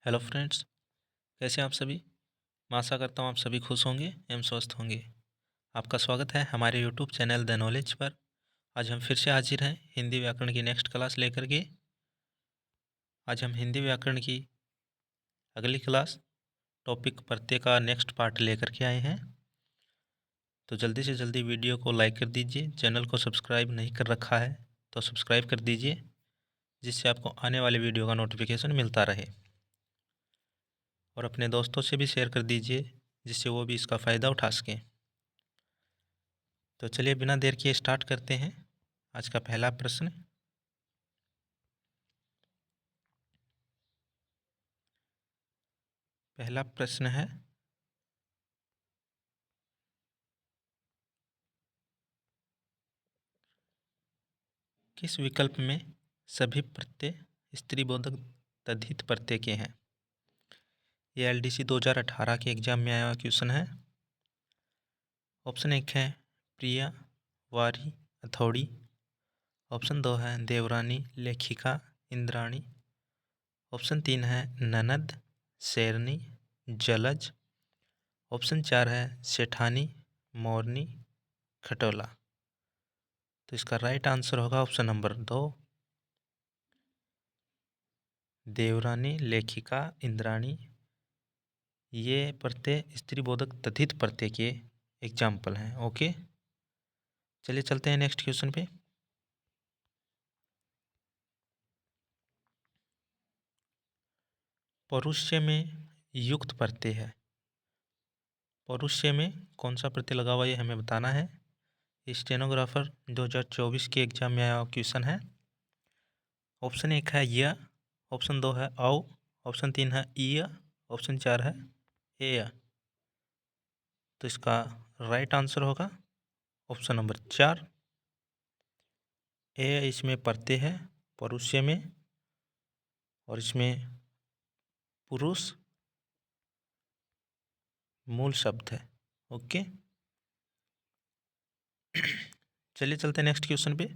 Hello friends, कैसे हैं आप सभी। मैं आशा करता हूँ आप सभी खुश होंगे एवं स्वस्थ होंगे। आपका स्वागत है हमारे यूट्यूब चैनल द नॉलेज पर। आज हम फिर से हाजिर हैं हिंदी व्याकरण की नेक्स्ट क्लास लेकर के। आज हम हिंदी व्याकरण की अगली क्लास टॉपिक प्रत्यय का नेक्स्ट पार्ट लेकर के आए हैं। तो जल्दी से जल्दी वीडियो को लाइक कर दीजिए। चैनल को सब्सक्राइब नहीं कर रखा है तो सब्सक्राइब कर दीजिए, जिससे आपको आने वाले वीडियो का नोटिफिकेशन मिलता रहे। और अपने दोस्तों से भी शेयर कर दीजिए, जिससे वो भी इसका फ़ायदा उठा सकें। तो चलिए बिना देर किए स्टार्ट करते हैं। आज का पहला प्रश्न है, किस विकल्प में सभी प्रत्यय स्त्रीबोधक तद्धित प्रत्यय के हैं। ये एलडीसी 2018 के एग्जाम में आया हुआ क्वेश्चन है। ऑप्शन 1 है प्रिया, वारी, हथौड़ी। ऑप्शन 2 है देवरानी, लेखिका, इंद्राणी। ऑप्शन 3 है ननद, शेरनी, जलज। ऑप्शन 4 है सेठानी, मोरनी, खटोला। तो इसका राइट आंसर होगा ऑप्शन नंबर 2, देवरानी, लेखिका, इंद्राणी। ये प्रत्यय स्त्रीबोधक तद्धित प्रत्यय के एग्जाम्पल हैं। ओके, चलिए चलते हैं नेक्स्ट क्वेश्चन पे। पौरुष्य में युक्त प्रत्यय है। पौरुष्य में कौन सा प्रत्यय लगा हुआ है, ये हमें बताना है। स्टेनोग्राफर 2024 के एग्जाम में आया क्वेश्चन है। ऑप्शन 1 है य, ऑप्शन 2 है औ, ऑप्शन 3 है इ, ऑप्शन 4 है ए। तो इसका राइट आंसर होगा ऑप्शन नंबर 4, ए। इसमें प्रत्यय है पौरुष्य में, और इसमें पुरुष मूल शब्द है। ओके, चलिए चलते हैं नेक्स्ट क्वेश्चन पे।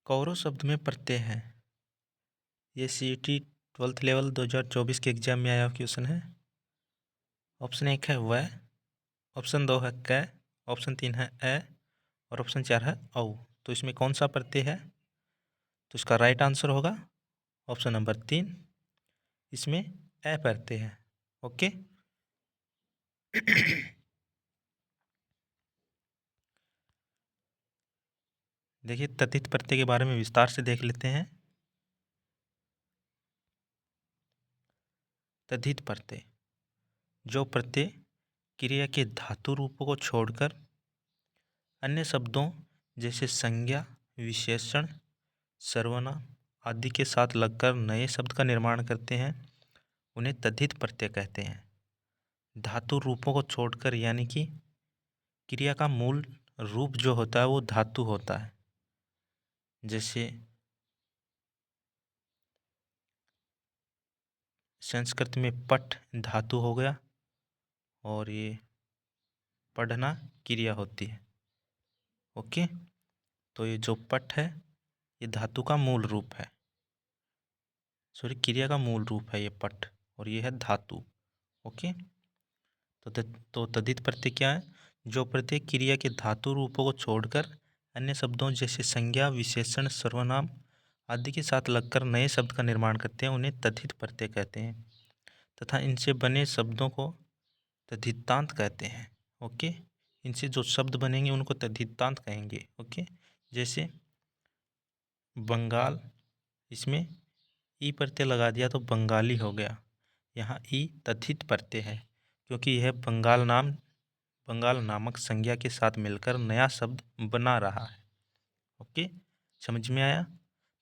कौरव शब्द में प्रत्यय है। ये सीईटी 12th लेवल 2024 के एग्जाम में आया क्वेश्चन है। ऑप्शन 1 है व, ऑप्शन 2 है क, ऑप्शन 3 है ए, और ऑप्शन 4 है औ। तो इसमें कौन सा प्रत्यय है, तो इसका राइट आंसर होगा ऑप्शन नंबर 3, इसमें ए प्रत्यय है। ओके, देखिए तद्धित प्रत्यय के बारे में विस्तार से देख लेते हैं। तद्धित प्रत्यय, जो प्रत्यय क्रिया के धातु रूपों को छोड़कर अन्य शब्दों जैसे संज्ञा, विशेषण, सर्वनाम आदि के साथ लगकर नए शब्द का निर्माण करते हैं, उन्हें तद्धित प्रत्यय कहते हैं। धातु रूपों को छोड़कर, यानी कि क्रिया का मूल रूप जो होता है वो धातु होता है। जैसे संस्कृत में पठ धातु हो गया, और ये पढ़ना क्रिया होती है। ओके, तो ये जो पठ है ये धातु का मूल रूप है, सॉरी क्रिया का मूल रूप है ये पठ, और ये है धातु। ओके, तो तद्धित प्रत्यय क्या है, जो प्रत्यय क्रिया के धातु रूपों को छोड़कर अन्य शब्दों जैसे संज्ञा, विशेषण, सर्वनाम आदि के साथ लगकर नए शब्द का निर्माण करते हैं, उन्हें तद्धित प्रत्यय कहते हैं, तथा इनसे बने शब्दों को तद्धितांत कहते हैं। ओके, इनसे जो शब्द बनेंगे उनको तद्धितांत कहेंगे। ओके, जैसे बंगाल, इसमें ई प्रत्यय लगा दिया तो बंगाली हो गया। यहाँ ई तद्धित प्रत्यय है, क्योंकि यह बंगाल नामक संज्ञा के साथ मिलकर नया शब्द बना रहा है। ओके, समझ में आया।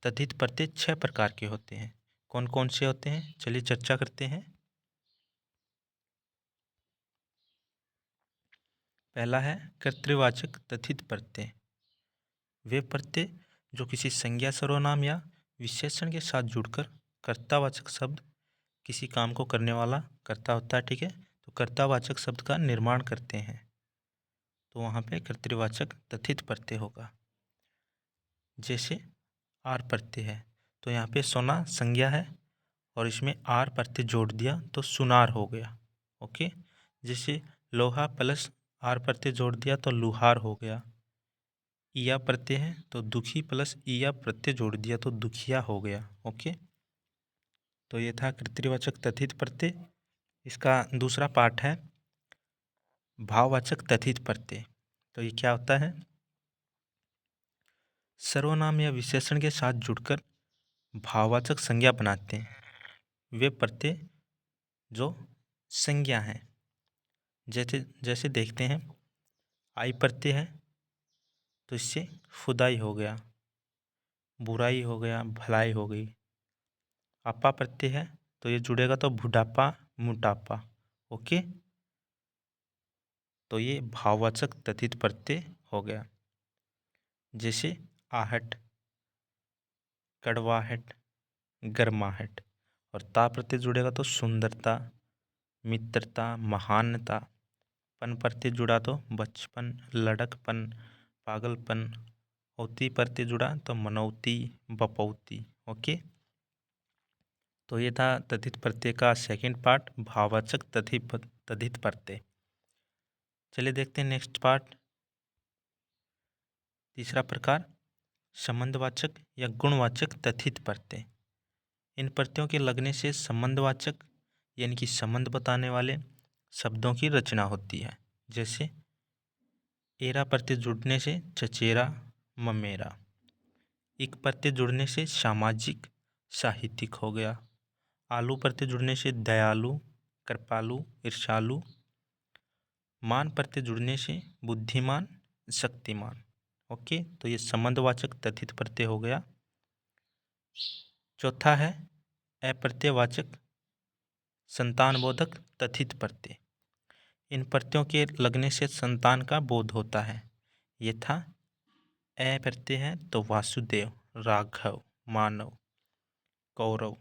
तद्धित प्रत्यय 6 प्रकार के होते हैं। कौन कौन से होते हैं, चलिए चर्चा करते हैं। पहला है कर्तृवाचक तद्धित प्रत्यय। वे प्रत्यय जो किसी संज्ञा, सर्वनाम या विशेषण के साथ जुड़कर कर्तावाचक शब्द, किसी काम को करने वाला कर्ता होता है, ठीक है, तो कर्तावाचक शब्द का निर्माण करते हैं, तो वहाँ पे कर्तृवाचक तद्धित प्रत्यय होगा। जैसे आर प्रत्यय है, तो यहाँ पे सोना संज्ञा है और इसमें आर प्रत्यय जोड़ दिया तो सुनार हो गया। ओके, जैसे लोहा प्लस आर प्रत्यय जोड़ दिया तो लुहार हो गया। ईया प्रत्यय है तो दुखी प्लस ईया प्रत्यय जोड़ दिया तो दुखिया हो गया। ओके, तो ये था कर्तृवाचक तथित प्रत्यय। इसका दूसरा पार्ट है भाववाचक तथित प्रत्यय। तो ये क्या होता है? सर्वनाम या विशेषण के साथ जुड़कर भाववाचक संज्ञा बनाते हैं वे प्रत्यय जो संज्ञा हैं। जैसे जैसे देखते हैं, आई प्रत्यय है तो इससे खुदाई हो गया, बुराई हो गया, भलाई हो गई। आपा प्रत्यय है तो ये जुड़ेगा तो बुढ़ापा, मोटापा। ओके, तो ये भाववाचक तथित प्रत्यय हो गया। जैसे आहट, कड़वाहट, गर्माहट। और ता प्रत्यय जुड़ेगा तो सुंदरता, मित्रता, महानता। पन प्रत्यय जुड़ा तो बचपन, लड़कपन, पागलपन। औती प्रत्यय जुड़ा तो मनौती, बपौती। ओके, तो ये था तथित प्रत्यय का सेकंड पार्ट, भाववाचक तथित प्रत्यय। चलिए देखते हैं नेक्स्ट पार्ट, तीसरा प्रकार संबंधवाचक या गुणवाचक तथित प्रत्यय। इन प्रत्ययों के लगने से संबंधवाचक यानी कि संबंध बताने वाले शब्दों की रचना होती है। जैसे एरा प्रत्यय जुड़ने से चचेरा, ममेरा। इक प्रत्यय जुड़ने से सामाजिक, साहित्यिक हो गया। आलू प्रत्यय जुड़ने से दयालु, कृपालु, ईर्षालु। मान प्रत्यय जुड़ने से बुद्धिमान, शक्तिमान। ओके, तो ये संबंधवाचक तथित प्रत्यय हो गया। चौथा है अप्रत्ययवाचक संतानबोधक तथित प्रत्यय। इन प्रत्ययों के लगने से संतान का बोध होता है। यथा अ प्रत्यय है तो वासुदेव, राघव, मानव, कौरव,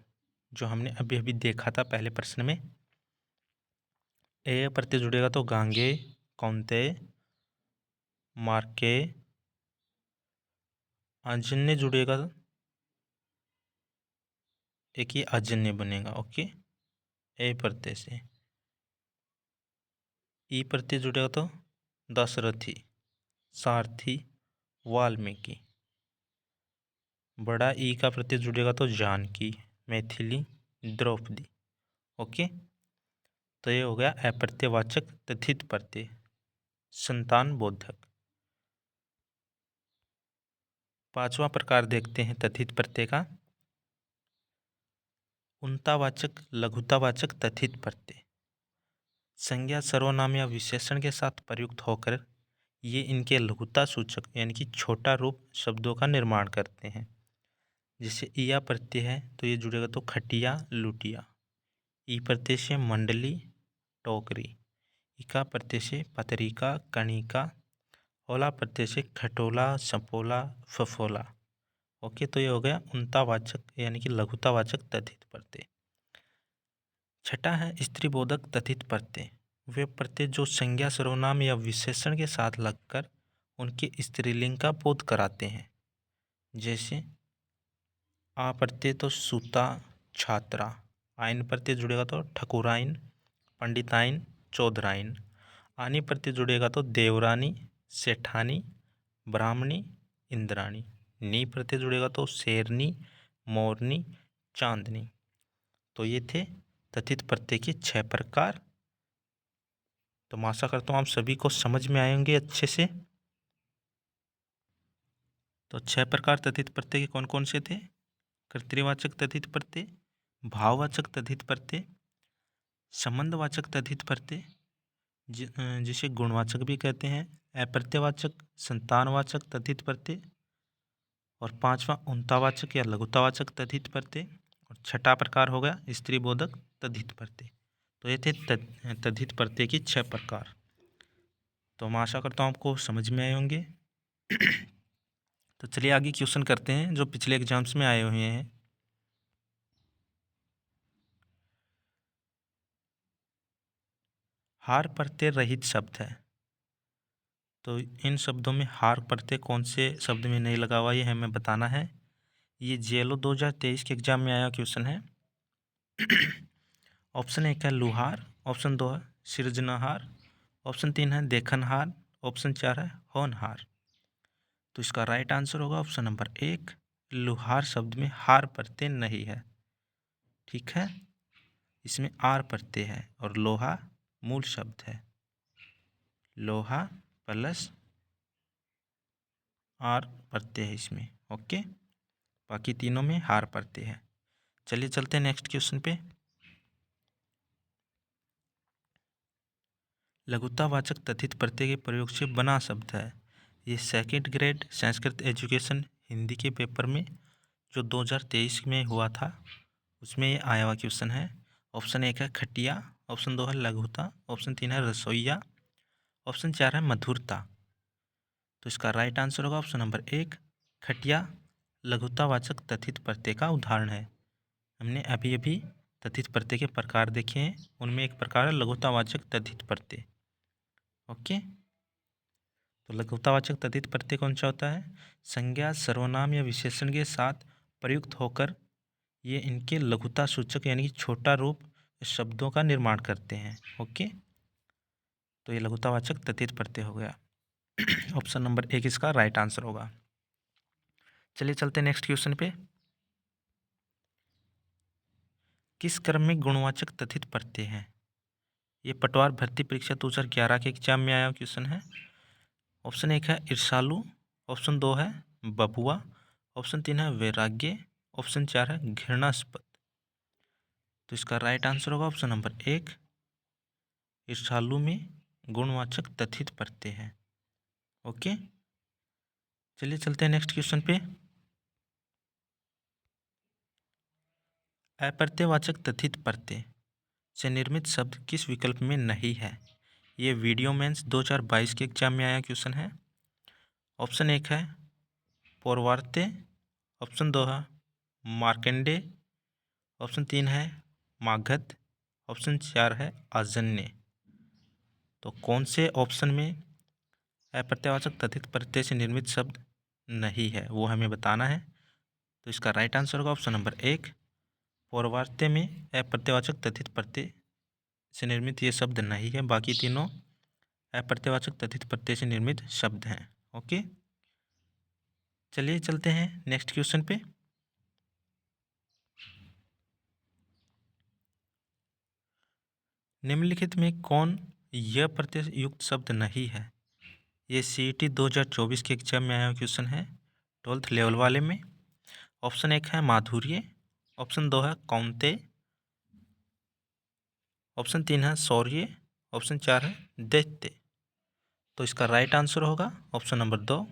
जो हमने अभी अभी देखा था पहले प्रश्न में। ए प्रत्यय जुड़ेगा तो गांगे, कौंतेय, मार्के। आजन्य जुड़ेगा, एक ही आजन्य बनेगा। ओके, ए प्रत्यय से। ई प्रत्यय जुड़ेगा तो दशरथी, सारथी, वाल्मीकि। बड़ा ई का प्रत्यय जुड़ेगा तो जानकी, मैथिली, द्रौपदी। ओके, तो ये हो गया अप्रत्ययवाचक तथित प्रत्यय, संतान बोधक। पांचवा प्रकार देखते हैं तथित प्रत्यय का, उन्तावाचक लघुतावाचक तथित प्रत्यय। संज्ञा, सर्वनाम या विशेषण के साथ प्रयुक्त होकर ये इनके लघुता सूचक यानी कि छोटा रूप शब्दों का निर्माण करते हैं। जैसे ईया प्रत्यय है तो ये जुड़ेगा तो खटिया, लुटिया। ई प्रत्यय से मंडली, टोकरी। इका प्रत्यय से पतरिका, कणिका। ओला प्रत्यय से खटोला, सपोला, फफोला। ओके, तो ये हो गया उन्तावाचक यानी कि लघुतावाचक तथित प्रत्यय। छठा है स्त्रीबोधक तथित प्रत्यय। वे प्रत्यय जो संज्ञा, सर्वनाम या विशेषण के साथ लगकर उनके स्त्रीलिंग का बोध कराते हैं। जैसे आ प्रत्यय तो सूता, छात्रा। आइन प्रत्यय जुड़ेगा तो ठकुराइन, पंडिताइन, चौधराइन। आनी प्रत्यय जुड़ेगा तो देवरानी, सेठानी, ब्राह्मणी, इंद्राणी। नी प्रत्यय जुड़ेगा तो शेरनी, मोरनी, चांदनी। तो ये थे तथित प्रत्यय के 6 प्रकार। तो मैं आशा करता हूँ आप सभी को समझ में आएंगे अच्छे से। तो 6 प्रकार तथित प्रत्यय के कौन कौन से थे? कर्तृवाचक तथित प्रत्यय, भाववाचक तथित प्रत्यय, संबंधवाचक तथित प्रत्यय जिसे गुणवाचक भी कहते हैं, अप्रत्ययवाचक संतानवाचक तथित प्रत्यय, और 5वां उन्तावाचक या लघुतावाचक तथित प्रत्यय, और 6ठा प्रकार हो गया स्त्रीबोधक तथित प्रत्यय। तो ये थे तथित प्रत्यय की 6 प्रकार। तो मैं आशा करता हूँ आपको समझ में आए होंगे। तो चलिए आगे क्वेश्चन करते हैं जो पिछले एग्जाम्स में आए हुए हैं। हार प्रत्यय रहित शब्द है, तो इन शब्दों में हार प्रत्यय कौन से शब्द में नहीं लगा हुआ ये हमें बताना है। ये जेएलओ 2023 के एग्जाम में आया क्वेश्चन है। ऑप्शन 1 है लुहार, ऑप्शन 2 है सिरजनहार, ऑप्शन 3 है देखनहार, ऑप्शन 4 है होनहार। तो इसका राइट आंसर होगा ऑप्शन नंबर 1, लुहार शब्द में हार प्रत्यय नहीं है। ठीक है, इसमें आर प्रत्यय है और लोहा मूल शब्द है। लोहा प्लस आर प्रत्यय है इसमें। ओके, बाकी तीनों में हार प्रत्यय है। चलिए चलते हैं नेक्स्ट क्वेश्चन पे। लघुतावाचक तथित प्रत्यय के प्रयोग से बना शब्द है। ये second grade Sanskrit education Hindi के पेपर में जो 2023 में हुआ था उसमें ये आया हुआ क्वेश्चन है। ऑप्शन 1 है खटिया, ऑप्शन 2 है लघुता, ऑप्शन 3 है रसोईया, ऑप्शन 4 है मधुरता। तो इसका राइट आंसर होगा ऑप्शन नंबर 1, खटिया लघुतावाचक तथित प्रत्यय का उदाहरण है। हमने अभी अभी तथित प्रत्यय के प्रकार देखे हैं, उनमें एक प्रकार है लघुतावाचक तथित प्रत्यय। ओके, तो लघुतावाचक तथित प्रत्यय कौन सा होता है? संज्ञा सर्वनाम या विशेषण के साथ प्रयुक्त होकर ये इनके लघुता सूचक यानी कि छोटा रूप शब्दों का निर्माण करते हैं। ओके, तो ये लघुतावाचक तथित प्रत्यय हो गया। ऑप्शन नंबर 1 इसका राइट आंसर होगा। चलिए चलते हैं नेक्स्ट क्वेश्चन पे। किस क्रम में गुणवाचक तथित प्रत्यय हैं? ये पटवार भर्ती परीक्षा 2011 के एग्जाम में आया क्वेश्चन है। ऑप्शन 1 है ईर्षालु, ऑप्शन 2 है बबुआ, ऑप्शन 3 है वैराग्य, ऑप्शन 4 है घृणास्पद। तो इसका राइट आंसर होगा ऑप्शन नंबर 1, ईर्षालु में गुणवाचक तथित प्रत्यय है। ओके, चलिए चलते हैं नेक्स्ट क्वेश्चन पे। अप्रत्ययवाचक तथित प्रत्यय से निर्मित शब्द किस विकल्प में नहीं है? ये वीडियो मेंस 2022 के एग्जाम में आया क्वेश्चन है। ऑप्शन 1 है पौर्वार्त्य, ऑप्शन 2 है मार्कंडे, ऑप्शन 3 है मागध, ऑप्शन 4 है आजन्य। तो कौन से ऑप्शन में अप्रत्ययवाचक तथित प्रत्यय से निर्मित शब्द नहीं है वो हमें बताना है। तो इसका राइट आंसर होगा ऑप्शन नंबर 1, पौर्वार्त्य में अप्रत्ययवाचक तथित प्रत्यय से निर्मित ये शब्द नहीं है, बाकी तीनों अप्रत्ययवाचक तथित प्रत्यय से निर्मित शब्द हैं। ओके, चलिए चलते हैं नेक्स्ट क्वेश्चन पे। निम्नलिखित में कौन यह प्रत्यय युक्त शब्द नहीं है? ये CET 2024 के एग्जाम में आया क्वेश्चन है, 12th लेवल वाले में। ऑप्शन 1 है माधुर्य, ऑप्शन 2 है कौन्तेय, ऑप्शन 3 है शौर्य, ऑप्शन 4 है दैत्य। तो इसका राइट आंसर होगा ऑप्शन नंबर 2,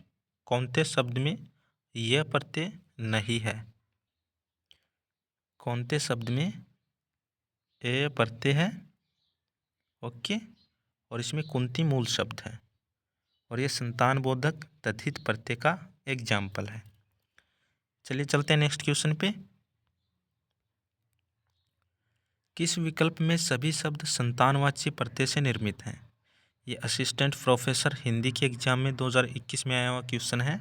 कौन्तेय शब्द में यह प्रत्यय नहीं है। कौन्तेय शब्द में ये प्रत्यय है। ओके, और इसमें कुंती मूल शब्द है और ये संतानबोधक तथित प्रत्यय का एग्जाम्पल है। चलिए चलते हैं नेक्स्ट क्वेश्चन पे। किस विकल्प में सभी शब्द संतानवाची प्रत्यय से निर्मित हैं? ये असिस्टेंट प्रोफेसर हिंदी के एग्जाम में 2021 में आया हुआ क्वेश्चन है।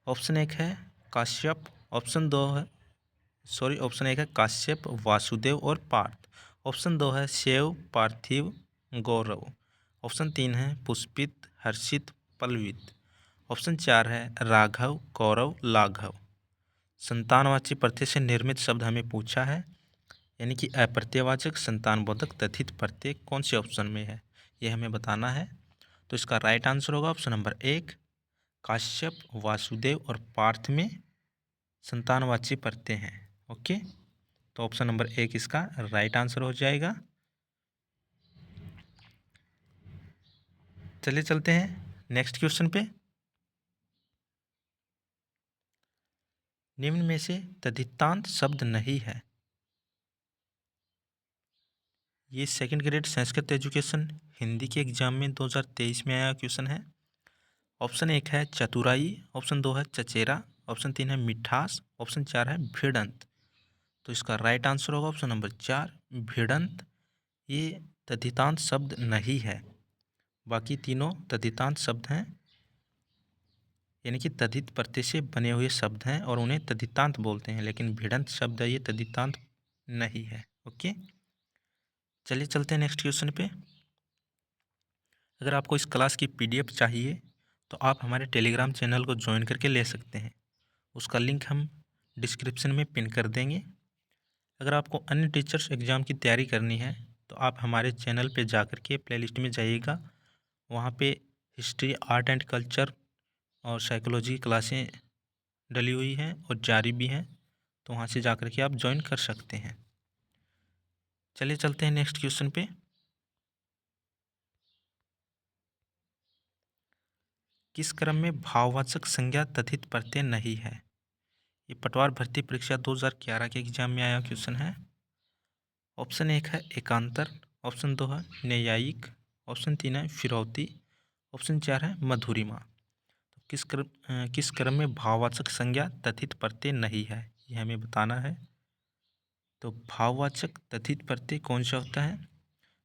ऑप्शन 1 है काश्यप, ऑप्शन 1 है काश्यप, वासुदेव और पार्थ, ऑप्शन 2 है शिव, पार्थिव, गौरव, ऑप्शन 3 है पुष्पित, हर्षित, पल्लवित, ऑप्शन 4 है राघव, कौरव, लाघव। संतानवाची प्रत्यय से निर्मित शब्द हमें पूछा है, यानी कि अप्रत्ययवाचक संतानबोधक तथित प्रत्यय कौन से ऑप्शन में है ये हमें बताना है। तो इसका राइट आंसर होगा ऑप्शन नंबर 1, काश्यप, वासुदेव और पार्थ में संतानवाची प्रत्यय हैं। ओके, तो ऑप्शन नंबर 1 इसका राइट आंसर हो जाएगा। चलिए चलते हैं नेक्स्ट क्वेश्चन पे। निम्न में से तद्धितांत शब्द नहीं है। ये second grade Sanskrit education Hindi के एग्जाम में 2023 में आया क्वेश्चन है। ऑप्शन 1 है चतुराई, ऑप्शन 2 है चचेरा, ऑप्शन 3 है मिठास, ऑप्शन 4 है भिड़ंत। तो इसका राइट आंसर होगा ऑप्शन नंबर 4, भिड़ंत। ये तद्धितांत शब्द नहीं है, बाकी तीनों तद्धितांत शब्द हैं। यानी कि तद्धित प्रत्यय से बने हुए शब्द हैं और उन्हें तद्धितांत बोलते हैं, लेकिन भिड़ंत शब्द है, ये तद्धितांत नहीं है। ओके, चलिए चलते हैं नेक्स्ट क्वेश्चन पे। अगर आपको इस क्लास की पीडीएफ चाहिए तो आप हमारे टेलीग्राम चैनल को ज्वाइन करके ले सकते हैं, उसका लिंक हम डिस्क्रिप्शन में पिन कर देंगे। अगर आपको अन्य टीचर्स एग्ज़ाम की तैयारी करनी है तो आप हमारे चैनल पे जा कर के प्लेलिस्ट में जाइएगा, वहाँ पे हिस्ट्री, आर्ट एंड कल्चर और साइकोलॉजी क्लासें डली हुई हैं और जारी भी हैं, तो वहाँ से जा कर के आप ज्वाइन कर सकते हैं। चलिए चलते हैं नेक्स्ट क्वेश्चन पे। किस क्रम में भाववाचक संज्ञा तथित प्रत्यय नहीं है? ये पटवार भर्ती परीक्षा 2011 के एग्जाम में आया क्वेश्चन है। ऑप्शन 1 है एकांतर, ऑप्शन 2 है न्यायिक, ऑप्शन 3 है फिरौती, ऑप्शन 4 है मधुरिमा। तो किस क्रम में भाववाचक संज्ञा तथित प्रत्यय नहीं है, ये हमें बताना है। तो भाववाचक तथित प्रत्यय कौन सा होता है?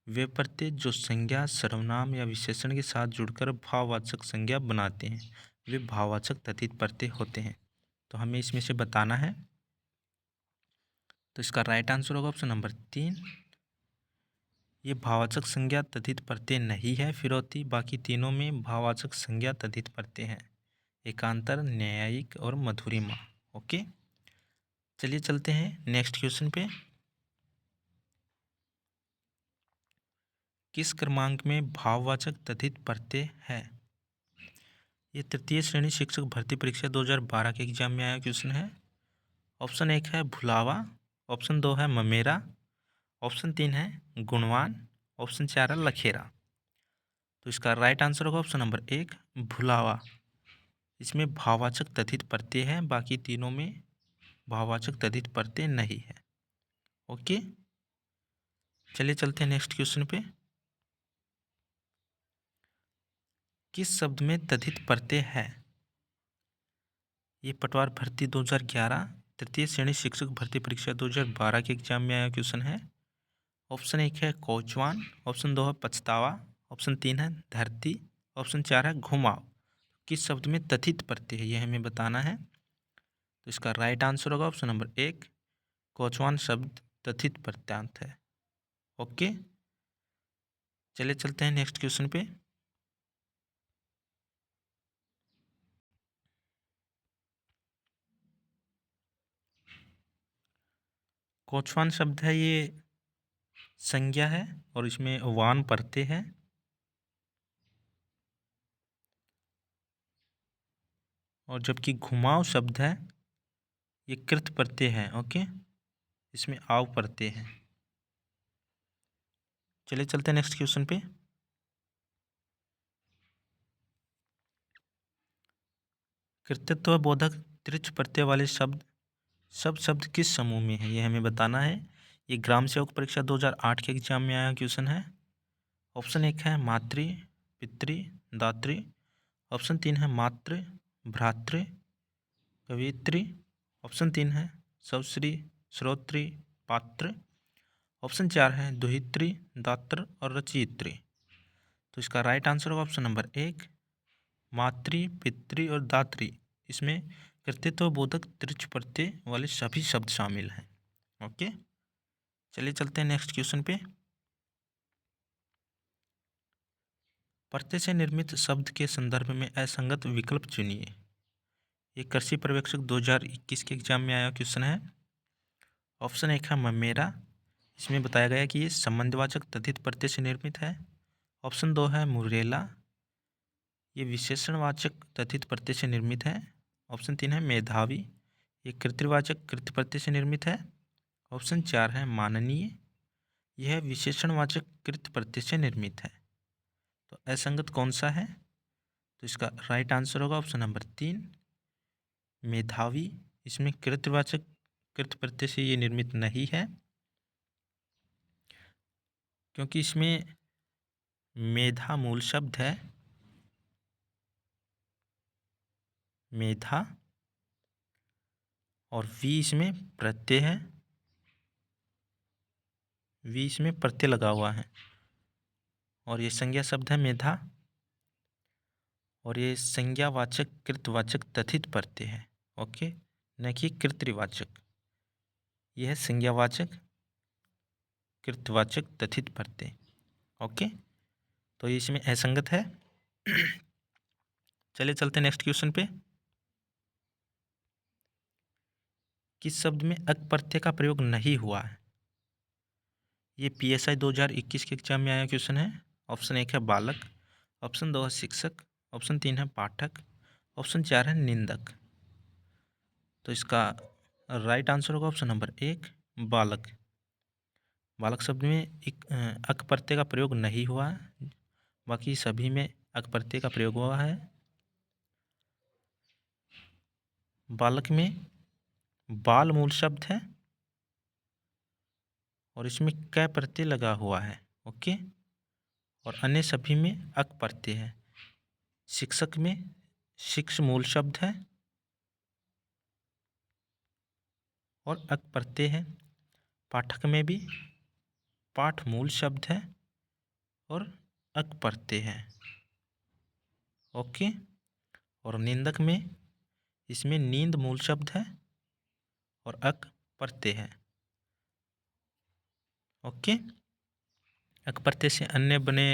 वे प्रत्यय जो संज्ञा, सर्वनाम या विशेषण के साथ जुड़कर भाववाचक संज्ञा बनाते हैं, वे भाववाचक तथित प्रत्यय होते हैं। तो हमें इसमें से बताना है। तो इसका राइट आंसर होगा ऑप्शन नंबर 3। ये भाववाचक संज्ञा तथित प्रत्यय नहीं है फिरौती, बाकी तीनों में भाववाचक संज्ञा तथित प्रत्यय हैं, एकांतर, न्यायिक और मधुरिमा। ओके, चलिए चलते हैं नेक्स्ट क्वेश्चन पे। किस क्रमांक में भाववाचक तथित प्रत्यय है? ये तृतीय श्रेणी शिक्षक भर्ती परीक्षा 2012 के एग्जाम में आया क्वेश्चन है। ऑप्शन 1 है भुलावा, ऑप्शन 2 है ममेरा, ऑप्शन 3 है गुणवान, ऑप्शन 4 है लखेरा। तो इसका राइट आंसर होगा ऑप्शन नंबर 1 भुलावा। इसमें भाववाचक तथित प्रत्यय है, बाकी तीनों में भाववाचक तथित प्रत्यय नहीं है। ओके, चलिए चलते हैं नेक्स्ट क्वेश्चन पे। किस शब्द में तथित प्रत्यय है? ये पटवार भर्ती 2011 तृतीय श्रेणी शिक्षक भर्ती परीक्षा 2012 के एग्जाम में आया क्वेश्चन है। ऑप्शन 1 है कोचवान, ऑप्शन 2 है पछतावा, ऑप्शन 3 है धरती, ऑप्शन 4 है घुमाव। किस शब्द में तथित प्रत्यय है, यह हमें बताना है। तो इसका राइट आंसर होगा ऑप्शन नंबर 1 कोचवान शब्द तथित प्रत्यांत है। ओके, चलिए चलते हैं नेक्स्ट क्वेश्चन पे। कोचवान शब्द है, ये संज्ञा है और इसमें वान प्रत्यय है। और जबकि घुमाव शब्द है, ये कृत प्रत्यय है। ओके, इसमें आव प्रत्यय है। चलिए चलते हैं नेक्स्ट क्वेश्चन पे। कृत्यत्व बोधक त्रिच प्रत्यय वाले शब्द सब शब्द किस समूह में है, ये हमें बताना है। ये ग्राम सेवक परीक्षा 2008 के एग्जाम में आया क्वेश्चन है। ऑप्शन 1 है मातृ, पितृ, दातृ, ऑप्शन 3 है मातृ, भ्रातृ, कवित्री, ऑप्शन 3 है सौश्री, श्रोत्री, पात्र, ऑप्शन 4 है दुहित्री, दात्र और रचयित्री। तो इसका राइट आंसर होगा ऑप्शन नंबर 1 मातृ, पितृ और दात्री। इसमें कर्तृत्व बोधक त्रिच प्रत्यय वाले सभी शब्द शामिल हैं। ओके, चलिए चलते हैं नेक्स्ट क्वेश्चन पे। प्रत्यय से निर्मित शब्द के संदर्भ में असंगत विकल्प चुनिए। ये कृषि पर्यवेक्षक 2021 के एग्जाम में आया क्वेश्चन है। ऑप्शन 1 है ममेरा, इसमें बताया गया कि ये संबंधवाचक तथित प्रत्यय से निर्मित है। ऑप्शन 2 है मुरेला, ये विशेषणवाचक तथित प्रत्यय से निर्मित है। ऑप्शन 3 है मेधावी, ये कृतवाचक कृत प्रत्यय से निर्मित है। ऑप्शन 4 है माननीय, यह विशेषणवाचक कृत प्रत्यय से निर्मित है। तो असंगत कौन सा है? तो इसका राइट आंसर होगा ऑप्शन नंबर 3 मेधावी। इसमें कृतवाचक कृत प्रत्यय से ये निर्मित नहीं है, क्योंकि इसमें मेधा मूल शब्द है, मेधा, और वी इसमें प्रत्यय है, वी इसमें प्रत्यय लगा हुआ है और ये संज्ञा शब्द है मेधा। और ये संज्ञावाचक कृतवाचक तथित प्रत्यय है। ओके, न कि कृतवाचक। यह है संज्ञावाचक कृतवाचक तथित प्रत्यय। ओके, तो ये इसमें असंगत है। चलिए चलते नेक्स्ट क्वेश्चन पे। किस शब्द में अक प्रत्यय का प्रयोग नहीं हुआ है? ये PSI 2021 के एग्जाम में आया क्वेश्चन है। ऑप्शन 1 है बालक, ऑप्शन 2 है शिक्षक, ऑप्शन 3 है पाठक, ऑप्शन 4 है निंदक। तो इसका राइट आंसर होगा ऑप्शन नंबर 1 बालक। बालक शब्द में एक अक प्रत्यय का प्रयोग नहीं हुआ है, बाकी सभी में अक प्रत्यय का प्रयोग हुआ है। बालक में बाल मूल शब्द है और इसमें क प्रत्यय लगा हुआ है। ओके, और अन्य सभी में अक प्रत्यय है। शिक्षक में शिक्ष मूल शब्द है और अक प्रत्यय है। पाठक में भी पाठ मूल शब्द है और अक प्रत्यय है। ओके, और निंदक में इसमें नींद मूल शब्द है और अक प्रत्यय है। ओके, अक प्रत्यय से अन्य बने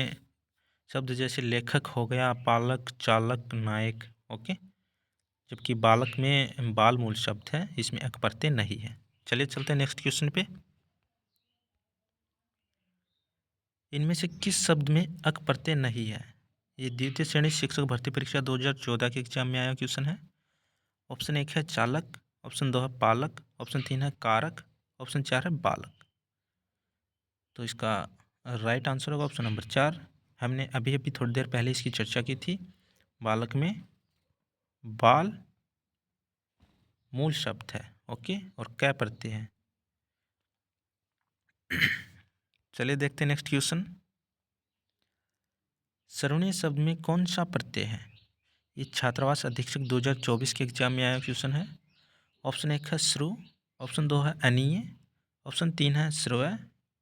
शब्द जैसे लेखक हो गया, पालक, चालक, नायक। ओके, जबकि बालक में बाल मूल शब्द है, इसमें अक प्रत्यय नहीं है। चलिए चलते हैं नेक्स्ट क्वेश्चन पे। इनमें से किस शब्द में अक प्रत्यय नहीं है? ये द्वितीय श्रेणी शिक्षक भर्ती परीक्षा 2014 के एग्जाम में आया क्वेश्चन है। ऑप्शन 1 है चालक, ऑप्शन 2 है पालक, ऑप्शन 3 है कारक, ऑप्शन 4 है बालक। तो इसका राइट आंसर होगा ऑप्शन नंबर 4। हमने अभी अभी थोड़ी देर पहले इसकी चर्चा की थी। बालक में बाल मूल शब्द है। ओके, और कै प्रत्यय है। चलिए देखते हैं नेक्स्ट क्वेश्चन। सर्वनीय शब्द में कौन सा प्रत्यय है? ये छात्रावास अधीक्षक 2024 के एग्जाम में आया क्वेश्चन है। ऑप्शन 1 है श्रु, ऑप्शन 2 है अनीय, ऑप्शन 3 है श्रव्य,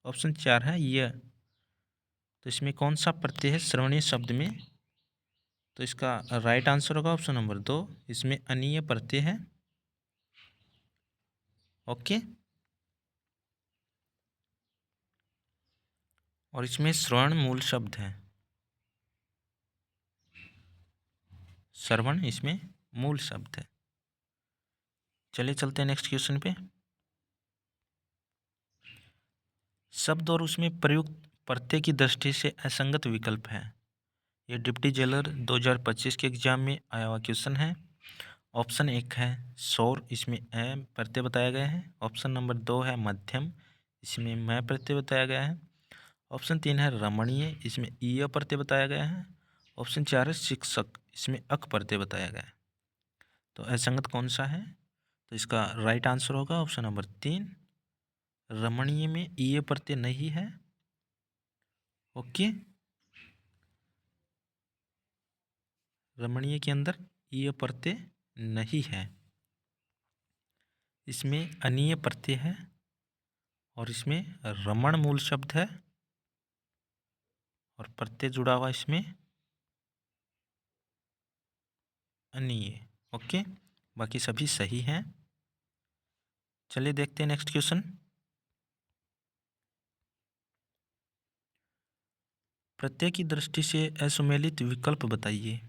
ऑप्शन 4 है य। तो इसमें कौन सा प्रत्यय है श्रवणीय शब्द में? तो इसका राइट आंसर होगा ऑप्शन नंबर 2, इसमें अनीय प्रत्यय है। ओके, और इसमें श्रवण मूल शब्द है। श्रवण इसमें मूल शब्द है। चलिए चलते हैं नेक्स्ट क्वेश्चन पे। शब्द और उसमें प्रयुक्त प्रत्यय की दृष्टि से असंगत विकल्प है। ये डिप्टी जेलर 2025 के एग्जाम में आया हुआ क्वेश्चन है। ऑप्शन 1 है सौर, इसमें अ प्रत्यय बताया गया है। ऑप्शन नंबर 2 है मध्यम, इसमें मैं प्रत्यय बताया गया है। ऑप्शन 3 है रमणीय, इसमें ईय प्रत्यय बताया गया है। ऑप्शन 4 है शिक्षक, इसमें अक प्रत्यय बताया गया है। तो असंगत कौन सा है? तो इसका राइट आंसर होगा ऑप्शन नंबर 3, रमणीय में ईय प्रत्यय नहीं है। ओके, रमणीय के अंदर ईय प्रत्यय नहीं है। इसमें अनीय प्रत्यय है और इसमें रमण मूल शब्द है और प्रत्यय जुड़ा हुआ इसमें अनीय। ओके, बाकी सभी सही हैं। चलिए देखते हैं नेक्स्ट क्वेश्चन। प्रत्यय की दृष्टि से असुमेलित विकल्प बताइए।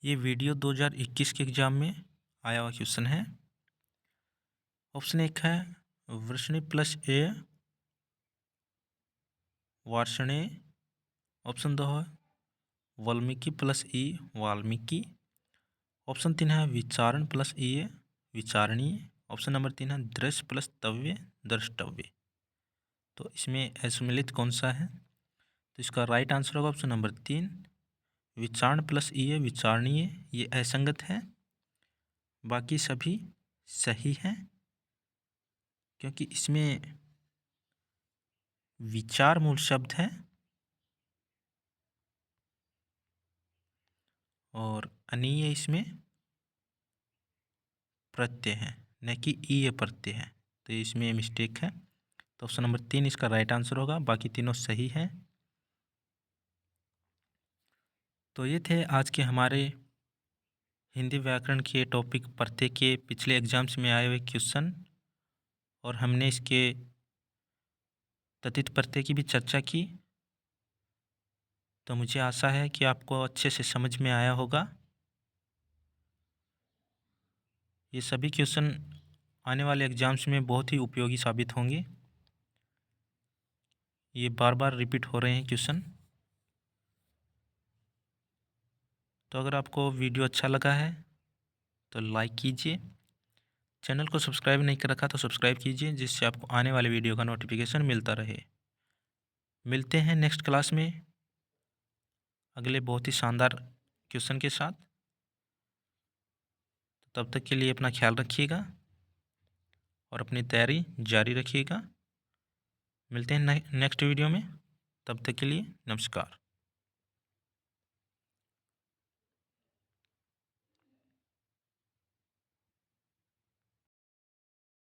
ये वीडियो 2021 के एग्जाम में आया हुआ क्वेश्चन है। ऑप्शन 1 है वृषणी प्लस ए वार्षणे, ऑप्शन 2 है वाल्मीकि प्लस ई वाल्मीकि, ऑप्शन 3 है विचारण प्लस ई विचारणीय, ऑप्शन नंबर 3 है दृश्य प्लस तव्य द्रष्टव्य। तो इसमें असुमेलित कौन सा है? तो इसका राइट आंसर होगा ऑप्शन नंबर 3, विचारण प्लस ई विचारणीय। ये असंगत है, बाकी सभी सही हैं, क्योंकि इसमें विचार मूल शब्द है और अनीय इसमें प्रत्यय है, न कि ईय प्रत्यय है। तो इसमें मिस्टेक है। तो ऑप्शन नंबर 3 इसका राइट आंसर होगा, बाकी तीनों सही है। तो ये थे आज के हमारे हिंदी व्याकरण के टॉपिक पढ़ते के पिछले एग्जाम्स में आए हुए क्वेश्चन, और हमने इसके तथित प्रत्यय की भी चर्चा की। तो मुझे आशा है कि आपको अच्छे से समझ में आया होगा। ये सभी क्वेश्चन आने वाले एग्जाम्स में बहुत ही उपयोगी साबित होंगे। ये बार बार रिपीट हो रहे हैं क्वेश्चन। तो अगर आपको वीडियो अच्छा लगा है तो लाइक कीजिए, चैनल को सब्सक्राइब नहीं कर रखा तो सब्सक्राइब कीजिए, जिससे आपको आने वाले वीडियो का नोटिफिकेशन मिलता रहे। मिलते हैं नेक्स्ट क्लास में अगले बहुत ही शानदार क्वेश्चन के साथ। तब तक के लिए अपना ख्याल रखिएगा और अपनी तैयारी जारी रखिएगा। मिलते हैं नेक्स्ट वीडियो में। तब तक के लिए नमस्कार।